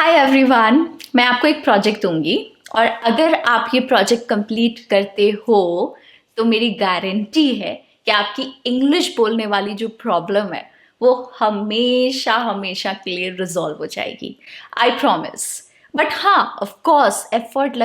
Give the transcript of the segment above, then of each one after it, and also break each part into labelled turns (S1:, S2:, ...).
S1: Hi everyone, मैं आपको एक प्रोजेक्ट दूंगी और अगर आप ये प्रोजेक्ट कंप्लीट करते हो तो मेरी गारंटी है कि आपकी इंग्लिश बोलने वाली जो प्रॉब्लम है वो हमेशा हमेशा के लिए रिजॉल्व हो जाएगी। I promise. बट हाँ, ऑफ कोर्स एफर्ट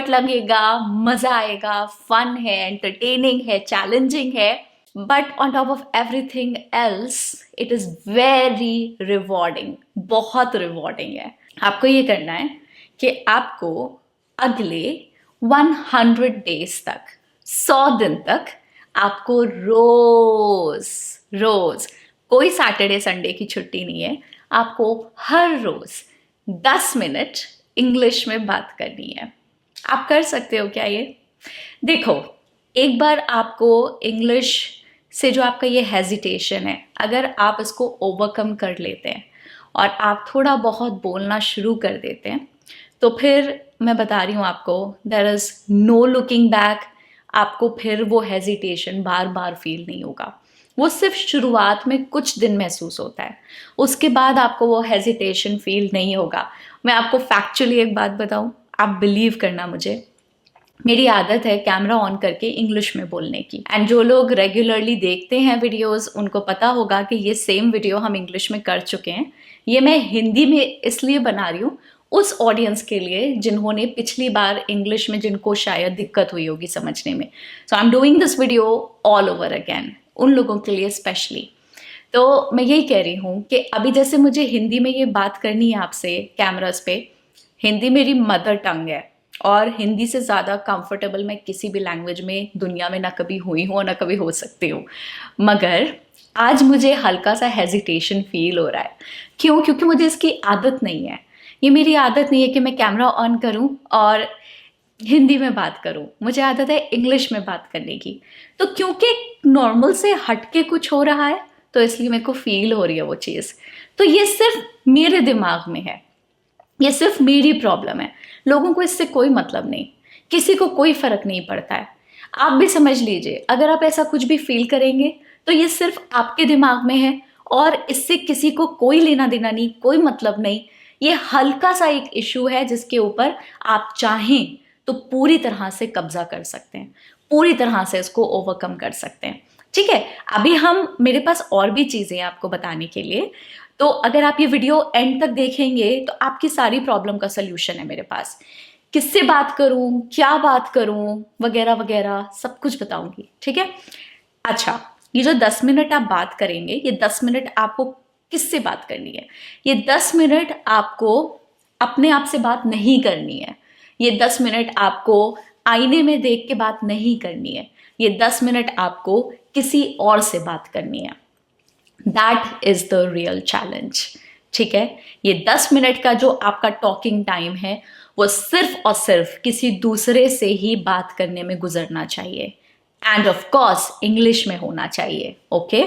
S1: लगेगा, मज़ा आएगा, फन है, एंटरटेनिंग है, चैलेंजिंग है, but on top of everything else it is very rewarding, बहुत रिवॉर्डिंग है। आपको ये करना है कि आपको अगले 100 डेज तक, 100 दिन तक आपको रोज रोज, कोई सैटरडे संडे की छुट्टी नहीं है, आपको हर रोज 10 मिनट इंग्लिश में बात करनी है। आप कर सकते हो क्या ये? देखो, एक बार आपको इंग्लिश से जो आपका ये हेजिटेशन है, अगर आप इसको ओवरकम कर लेते हैं और आप थोड़ा बहुत बोलना शुरू कर देते हैं तो फिर मैं बता रही हूँ आपको, there is no looking back. आपको फिर वो हेजिटेशन बार बार फील नहीं होगा। वो सिर्फ शुरुआत में कुछ दिन महसूस होता है, उसके बाद आपको वो हेजिटेशन फील नहीं होगा। मैं आपको फैक्चुअली एक बात बताऊँ, आप बिलीव करना मुझे, मेरी आदत है कैमरा ऑन करके इंग्लिश में बोलने की। एंड जो लोग रेगुलरली देखते हैं वीडियोस, उनको पता होगा कि ये सेम वीडियो हम इंग्लिश में कर चुके हैं। ये मैं हिंदी में इसलिए बना रही हूँ उस ऑडियंस के लिए जिन्होंने पिछली बार इंग्लिश में, जिनको शायद दिक्कत हुई होगी समझने में। So I am doing this video all over again, उन लोगों के लिए स्पेशली। तो मैं यही कह रही हूँ कि अभी जैसे मुझे हिंदी में ये बात करनी है आपसे कैमरास पे, हिंदी मेरी मदर टंग है और हिंदी से ज़्यादा कंफर्टेबल मैं किसी भी लैंग्वेज में दुनिया में ना कभी हुई हूँ और ना कभी हो सकती हूँ। मगर आज मुझे हल्का सा हेजिटेशन फील हो रहा है। क्यों? क्योंकि मुझे इसकी आदत नहीं है। ये मेरी आदत नहीं है कि मैं कैमरा ऑन करूँ और हिंदी में बात करूँ। मुझे आदत है इंग्लिश में बात करने की। तो क्योंकि नॉर्मल से हट के कुछ हो रहा है तो इसलिए मेरे को फील हो रही है वो चीज़। तो ये सिर्फ मेरे दिमाग में है, ये सिर्फ मेरी प्रॉब्लम है। लोगों को इससे कोई मतलब नहीं, किसी को कोई फर्क नहीं पड़ता है। आप भी समझ लीजिए, अगर आप ऐसा कुछ भी फील करेंगे तो ये सिर्फ आपके दिमाग में है और इससे किसी को कोई लेना देना नहीं, कोई मतलब नहीं। ये हल्का सा एक इशू है जिसके ऊपर आप चाहें तो पूरी तरह से कब्जा कर सकते हैं, पूरी तरह से इसको ओवरकम कर सकते हैं। ठीक है, अभी मेरे पास और भी चीज़ें हैं आपको बताने के लिए। तो अगर आप ये वीडियो एंड तक देखेंगे तो आपकी सारी प्रॉब्लम का सल्यूशन है मेरे पास। किससे बात करूं, क्या बात करूं, वगैरह वगैरह सब कुछ बताऊंगी। ठीक है? अच्छा, ये जो 10 मिनट आप बात करेंगे, ये 10 मिनट आपको किससे बात करनी है? ये 10 मिनट आपको अपने आप से बात नहीं करनी है। ये 10 मिनट आपको आईने में देख के बात नहीं करनी है। ये 10 मिनट आपको किसी और से बात करनी है। That is the real challenge. ठीक है? ये 10 मिनट का जो आपका टॉकिंग टाइम है वो सिर्फ और सिर्फ किसी दूसरे से ही बात करने में गुजरना चाहिए, एंड ऑफ कोर्स इंग्लिश में होना चाहिए। ओके?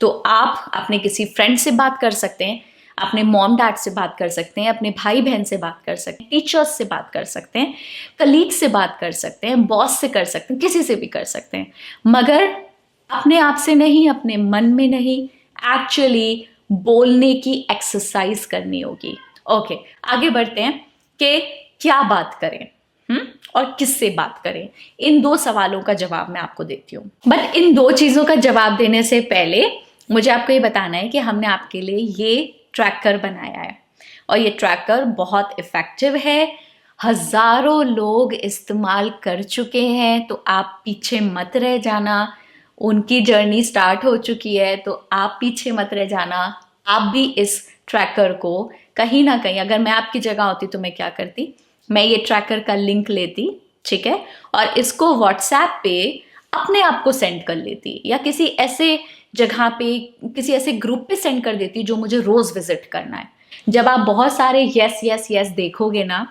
S1: तो आप अपने किसी फ्रेंड से बात कर सकते हैं, अपने मॉम डैड से बात कर सकते हैं, अपने भाई बहन से बात कर सकते हैं, टीचर्स से बात कर सकते हैं, कलीग से बात कर सकते हैं, बॉस से कर सकते हैं, किसी से भी कर सकते हैं, मगर अपने आप से नहीं, अपने मन में नहीं, एक्चुअली बोलने की एक्सरसाइज करनी होगी। ओके, आगे बढ़ते हैं कि क्या बात करें और किससे बात करें। इन दो सवालों का जवाब मैं आपको देती हूँ, बट इन दो चीज़ों का जवाब देने से पहले मुझे आपको ये बताना है कि हमने आपके लिए ये ट्रैकर बनाया है और ये ट्रैकर बहुत इफ़ेक्टिव है। हज़ारों लोग इस्तेमाल कर चुके हैं, तो आप पीछे मत रह जाना। उनकी जर्नी स्टार्ट हो चुकी है तो आप पीछे मत रह जाना। आप भी इस ट्रैकर को कहीं ना कहीं, अगर मैं आपकी जगह होती तो मैं क्या करती, मैं ये ट्रैकर का लिंक लेती, ठीक है, और इसको व्हाट्सएप पे अपने आप को सेंड कर लेती या किसी ऐसे जगह पे, किसी ऐसे ग्रुप पे सेंड कर देती जो मुझे रोज विजिट करना है। जब आप बहुत सारे यस यस यस देखोगे ना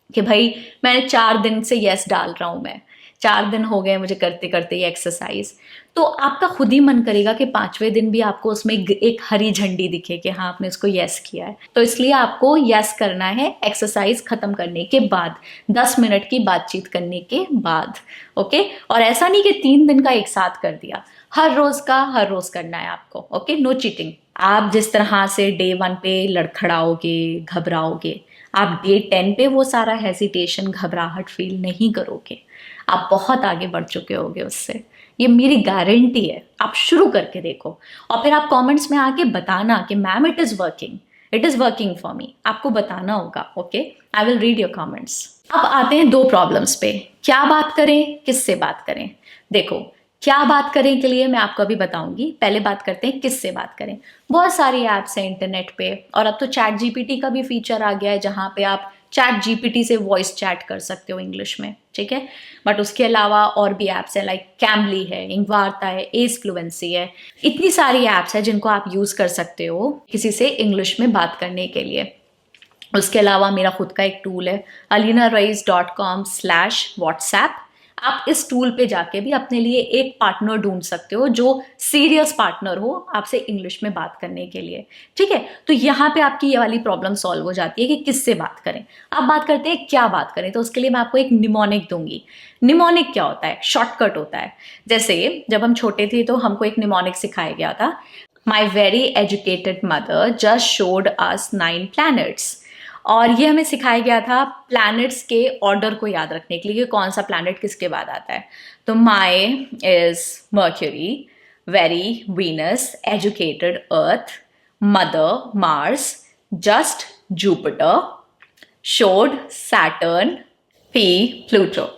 S1: कि भाई मैंने 4 दिन से यस डाल रहा हूँ, मैं 4 दिन हो गए मुझे करते करते ये एक्सरसाइज, तो आपका खुद ही मन करेगा कि 5वें दिन भी आपको उसमें एक हरी झंडी दिखे कि हाँ आपने इसको यस किया है। तो इसलिए आपको यस करना है एक्सरसाइज खत्म करने के बाद, 10 मिनट की बातचीत करने के बाद। ओके? और ऐसा नहीं कि 3 दिन का एक साथ कर दिया, हर रोज का हर रोज करना है आपको। ओके? No cheating. आप जिस तरह से डे 1 पे लड़खड़ाओगे, घबराओगे, आप डे 10 पे वो सारा हेजिटेशन, घबराहट फील नहीं करोगे। आप बहुत आगे बढ़ चुके होगे उससे, ये मेरी गारंटी है। आप शुरू करके देखो और फिर आप कमेंट्स में आके बताना कि ma'am it is working for me. आपको बताना होगा, okay? I will read your comments. अब आते हैं 2 प्रॉब्लम्स पे, क्या बात करें, किससे बात करें। देखो, क्या बात करें के लिए मैं आपको अभी बताऊंगी, पहले बात करते हैं किससे बात करें। बहुत सारी ऐप्स हैं इंटरनेट पे, और अब तो चैट जीपीटी का भी फीचर आ गया है जहाँ पे आप चैट जीपीटी से वॉइस चैट कर सकते हो इंग्लिश में, ठीक है? बट उसके अलावा और भी ऐप्स हैं, लाइक कैमली है, इंगवार्ता है, एस फ्लुएंसी है। इतनी सारी ऐप्स है जिनको आप यूज़ कर सकते हो किसी से इंग्लिश में बात करने के लिए। उसके अलावा मेरा खुद का एक टूल है alinaraiz.com/WhatsApp। आप इस टूल पे जाके भी अपने लिए एक पार्टनर ढूंढ सकते हो जो सीरियस पार्टनर हो आपसे इंग्लिश में बात करने के लिए, ठीक है? तो यहाँ पे आपकी ये वाली प्रॉब्लम सॉल्व हो जाती है कि किससे बात करें। अब बात करते हैं क्या बात करें, तो उसके लिए मैं आपको एक निमोनिक दूंगी। निमोनिक क्या होता है? शॉर्टकट होता है। जैसे जब हम छोटे थे तो हमको एक निमोनिक सिखाया गया था, my very educated mother just showed us 9 planets। और ये हमें सिखाया गया था प्लैनेट्स के ऑर्डर को याद रखने के लिए कि कौन सा प्लैनेट किसके बाद आता है। तो my is Mercury, very Venus, educated Earth, mother Mars, just Jupiter, showed Saturn, P Pluto.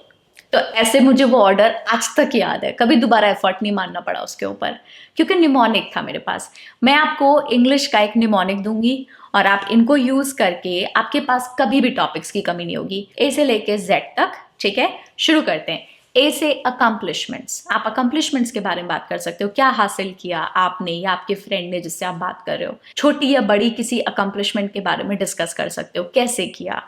S1: तो ऐसे मुझे वो ऑर्डर आज तक याद है, कभी दोबारा एफर्ट नहीं मारना पड़ा उसके ऊपर, क्योंकि निमोनिक था मेरे पास। मैं आपको इंग्लिश का एक निमोनिक दूंगी और आप इनको यूज करके आपके पास कभी भी टॉपिक्स की कमी नहीं होगी, ए से लेके जेड तक, ठीक है? शुरू करते हैं। ए से अकम्पलिशमेंट्स। आप अकम्पलिशमेंट्स के बारे में बात कर सकते हो, क्या हासिल किया आपने या आपके फ्रेंड ने जिससे आप बात कर रहे हो। छोटी या बड़ी किसी अकम्पलिशमेंट के बारे में डिस्कस कर सकते हो, कैसे किया,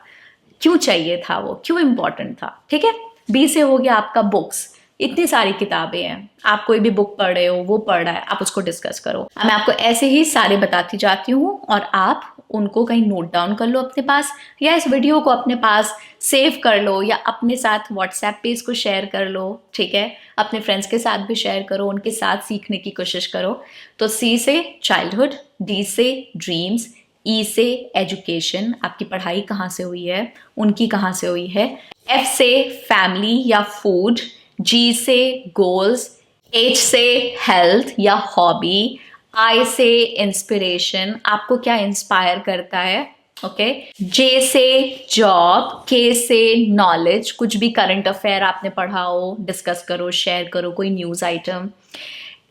S1: क्यों चाहिए था वो, क्यों इंपॉर्टेंट था, ठीक है? बी से हो गया आपका बुक्स। इतनी सारी किताबें हैं, आप कोई भी बुक पढ़ रहे हो, वो पढ़ रहा है, आप उसको डिस्कस करो। मैं आपको ऐसे ही सारे बताती जाती हूँ और आप उनको कहीं नोट डाउन कर लो अपने पास, या इस वीडियो को अपने पास सेव कर लो, या अपने साथ व्हाट्सएप पे इसको शेयर कर लो, ठीक है? अपने फ्रेंड्स के साथ भी शेयर करो, उनके साथ सीखने की कोशिश करो। तो सी से चाइल्डहुड, डी से ड्रीम्स, ई से एजुकेशन, आपकी पढ़ाई कहाँ से हुई है, उनकी कहाँ से हुई है। एफ से फैमिली या फूड, जी से गोल्स, एच से हेल्थ या हॉबी, आई से इंस्पिरेशन, आपको क्या इंस्पायर करता है, ओके? जे से जॉब, के से नॉलेज, कुछ भी करंट अफेयर आपने पढ़ा हो डिस्कस करो, शेयर करो, कोई न्यूज आइटम।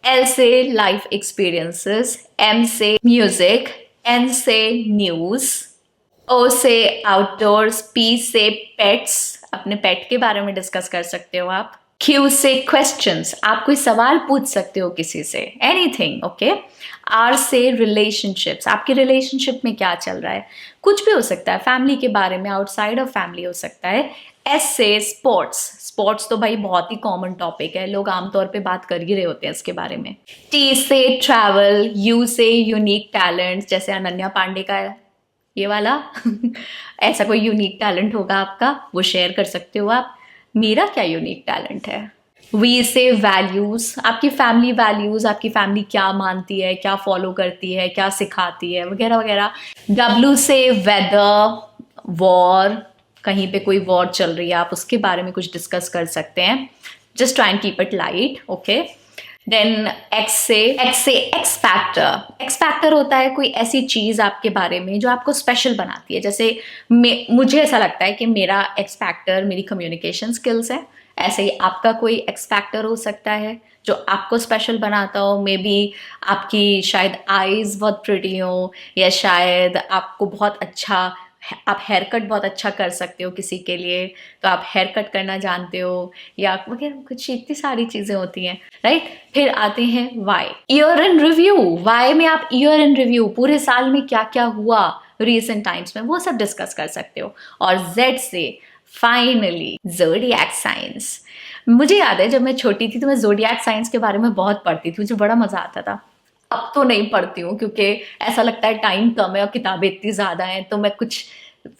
S1: एल से लाइफ एक्सपीरियंसेस, एम से म्यूजिक, एन से न्यूज, ओ से आउटडोर्स, पी से पेट्स, अपने पेट के बारे में डिस्कस कर सकते हो आप। क्यू से क्वेश्चंस, आप कोई सवाल पूछ सकते हो किसी से, एनीथिंग, ओके? आर से रिलेशनशिप्स, आपके रिलेशनशिप में क्या चल रहा है, कुछ भी हो सकता है, फैमिली के बारे में, आउटसाइड ऑफ फैमिली हो सकता है। एस से स्पोर्ट्स, स्पोर्ट्स तो भाई बहुत ही कॉमन टॉपिक है, लोग आमतौर पे बात कर ही रहे होते हैं इसके बारे में। टी से ट्रैवल, यू से यूनिक टैलेंट, जैसे अनन्या पांडे का ये वाला ऐसा कोई यूनिक टैलेंट होगा आपका, वो शेयर कर सकते हो आप। मेरा क्या यूनिक टैलेंट है। वी से वैल्यूज, आपकी फैमिली वैल्यूज, आपकी फैमिली क्या मानती है, क्या फॉलो करती है, क्या सिखाती है, वगैरह वगैरह। डब्ल्यू से वेदर, वॉर, कहीं पे कोई वॉर चल रही है आप उसके बारे में कुछ डिस्कस कर सकते हैं, just try and keep it light, okay? Then x से एक्स फैक्टर। एक्स फैक्टर होता है कोई ऐसी चीज आपके बारे में जो आपको स्पेशल बनाती है। जैसे मुझे ऐसा लगता है कि मेरा एक्स फैक्टर मेरी कम्युनिकेशन स्किल्स है, ऐसे ही आपका कोई एक्स फैक्टर हो सकता है जो आपको स्पेशल बनाता हो। मे बी आपकी शायद आईज बहुत प्रिटी हो, या शायद आपको बहुत अच्छा, आप हेयर कट बहुत अच्छा कर सकते हो किसी के लिए, तो आप हेयर कट करना जानते हो, या वगैरह कुछ इतनी सारी चीज़ें होती हैं, राइट? फिर आते हैं Y, year in review. Y में आप ईयर इन रिव्यू, पूरे साल में क्या क्या हुआ रिसेंट टाइम्स में, वो सब डिस्कस कर सकते हो। और जेड से फाइनली ज़ोडिएक साइंस। मुझे याद है जब मैं छोटी थी तो मैं ज़ोडिएक साइंस के बारे में बहुत पढ़ती थी, मुझे बड़ा मज़ा आता था। अब तो नहीं पढ़ती हूँ क्योंकि ऐसा लगता है टाइम कम है और किताबें इतनी ज़्यादा हैं, तो मैं कुछ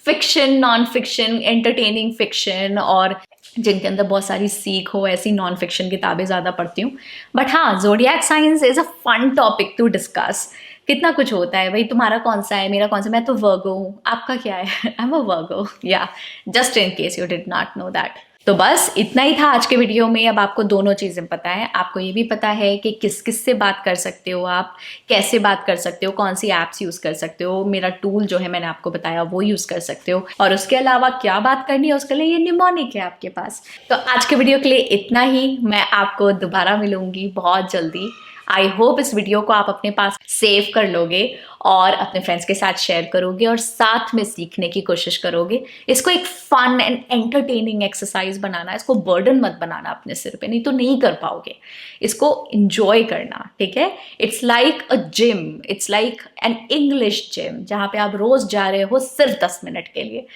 S1: fiction, non fiction, entertaining fiction और जिनके अंदर बहुत सारी सीख हो ऐसी नॉन फिक्शन किताबें ज़्यादा पढ़ती हूँ। बट हाँ, zodiac science is a fun topic to discuss. कितना कुछ होता है भाई, तुम्हारा कौन सा है, मेरा कौन सा, मैं तो वर्गो हूँ, आपका क्या है? आई एम अ वर्गो, या just in case you did not know that. तो बस इतना ही था आज के वीडियो में। अब आपको दोनों चीज़ें पता है, आपको ये भी पता है कि किस किस से बात कर सकते हो आप, कैसे बात कर सकते हो, कौन सी ऐप्स यूज़ कर सकते हो, मेरा टूल जो है मैंने आपको बताया वो यूज़ कर सकते हो, और उसके अलावा क्या बात करनी है उसके लिए ये निमोनिक है आपके पास। तो आज के वीडियो के लिए इतना ही। मैं आपको दोबारा मिलूंगी बहुत जल्दी। आई होप इस वीडियो को आप अपने पास सेव कर लोगे और अपने फ्रेंड्स के साथ शेयर करोगे और साथ में सीखने की कोशिश करोगे। इसको एक फन एंड एंटरटेनिंग एक्सरसाइज बनाना, इसको बर्डन मत बनाना अपने सिर पे, नहीं तो नहीं कर पाओगे। इसको इंजॉय करना, ठीक है? It's like a gym, it's like an English gym, जहाँ पे आप रोज जा रहे हो सिर्फ 10 मिनट के लिए।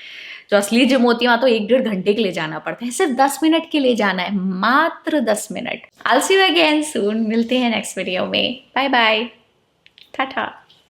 S1: जो असली जिम होती है वहां तो 1-1.5 घंटे के लिए जाना पड़ता है, सिर्फ 10 मिनट के लिए जाना है, मात्र 10 minute. I'll see you again soon। मिलते हैं नेक्स्ट वीडियो में। Bye bye, Tata.